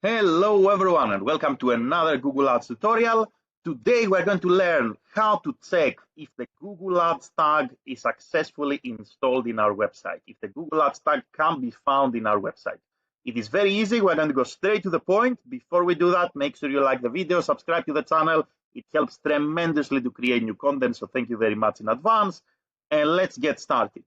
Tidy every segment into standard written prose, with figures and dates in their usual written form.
Hello everyone and welcome to another Google Ads tutorial. Today we're going to learn how to check if the Google Ads tag is successfully installed in our website, if the Google Ads tag can be found in our website. It is very easy. We're going to go straight to the point. Before we do that, make sure you like the video, subscribe to the channel. It helps tremendously to create new content, so thank you very much in advance. And let's get started.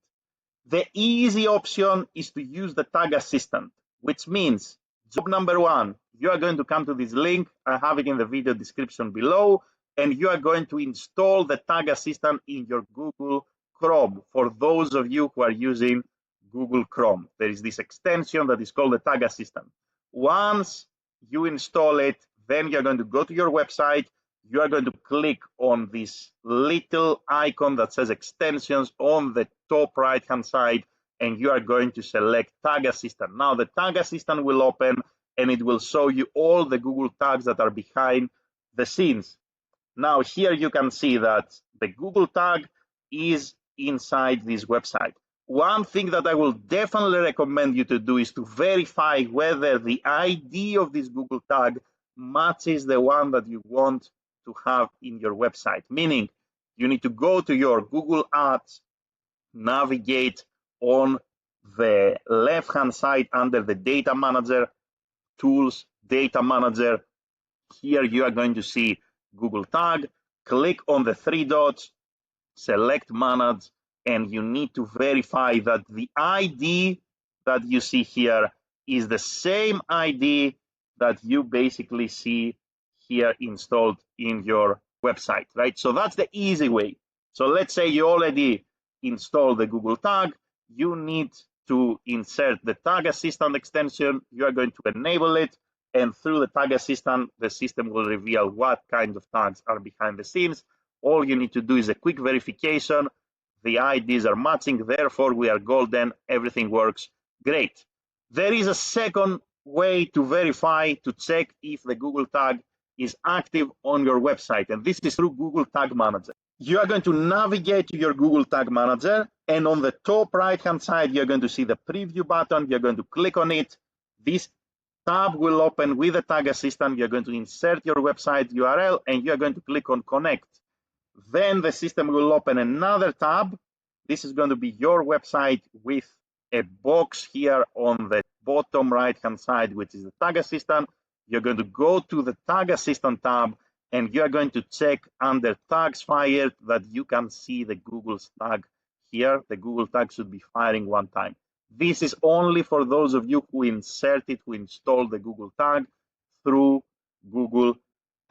The easy option is to use the tag assistant, which means job number one, you are going to come to this link. I have it in the video description below, and you are going to install the tag assistant in your Google Chrome. For those of you who are using Google Chrome, there is this extension that is called the tag assistant. Once you install it, then you're going to go to your website. You are going to click on this little icon that says extensions on the top right hand side, and you are going to select Tag Assistant. Now the Tag Assistant will open and it will show you all the Google tags that are behind the scenes. Now here you can see that the Google tag is inside this website. One thing that I will definitely recommend you to do is to verify whether the ID of this Google tag matches the one that you want to have in your website, meaning you need to go to your Google Ads, navigate on the left hand side under the Data Manager, Tools, Data Manager. Here you are going to see Google Tag. Click on the three dots, select Manage, and you need to verify that the ID that you see here is the same ID that you basically see here installed in your website, right? So that's the easy way. So let's say you already installed the Google tag. You need to insert the Tag Assistant extension. You are going to enable it, and through the Tag Assistant, the system will reveal what kind of tags are behind the scenes. All you need to do is a quick verification. The IDs are matching, therefore we are golden. Everything works great. There is a second way to verify, to check if the Google tag is active on your website, and this is through Google Tag Manager. You are going to navigate to your Google Tag Manager, and on the top right hand side you're going to see the preview button. You're going to click on it. This tab will open with the Tag Assistant. You're going to insert your website URL and you're going to click on Connect. Then the system will open another tab. This is going to be your website with a box here on the bottom right hand side, which is the Tag Assistant. You're going to go to the Tag Assistant tab and you're going to check under tags fired that you can see the Google's tag here. The Google tag should be firing one time. This is only for those of you who inserted, who installed the Google tag through Google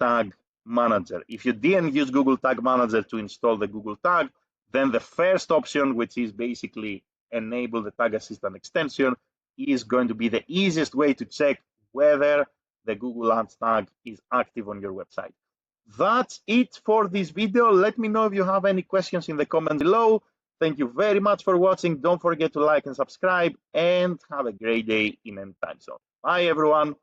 Tag Manager. If you didn't use Google Tag Manager to install the Google tag, then the first option, which is basically enable the Tag Assistant extension, is going to be the easiest way to check whether the Google Ads tag is active on your website. That's it for this video. Let me know if you have any questions in the comments below. Thank you very much for watching. Don't forget to like and subscribe, and have a great day in any time zone. Bye everyone.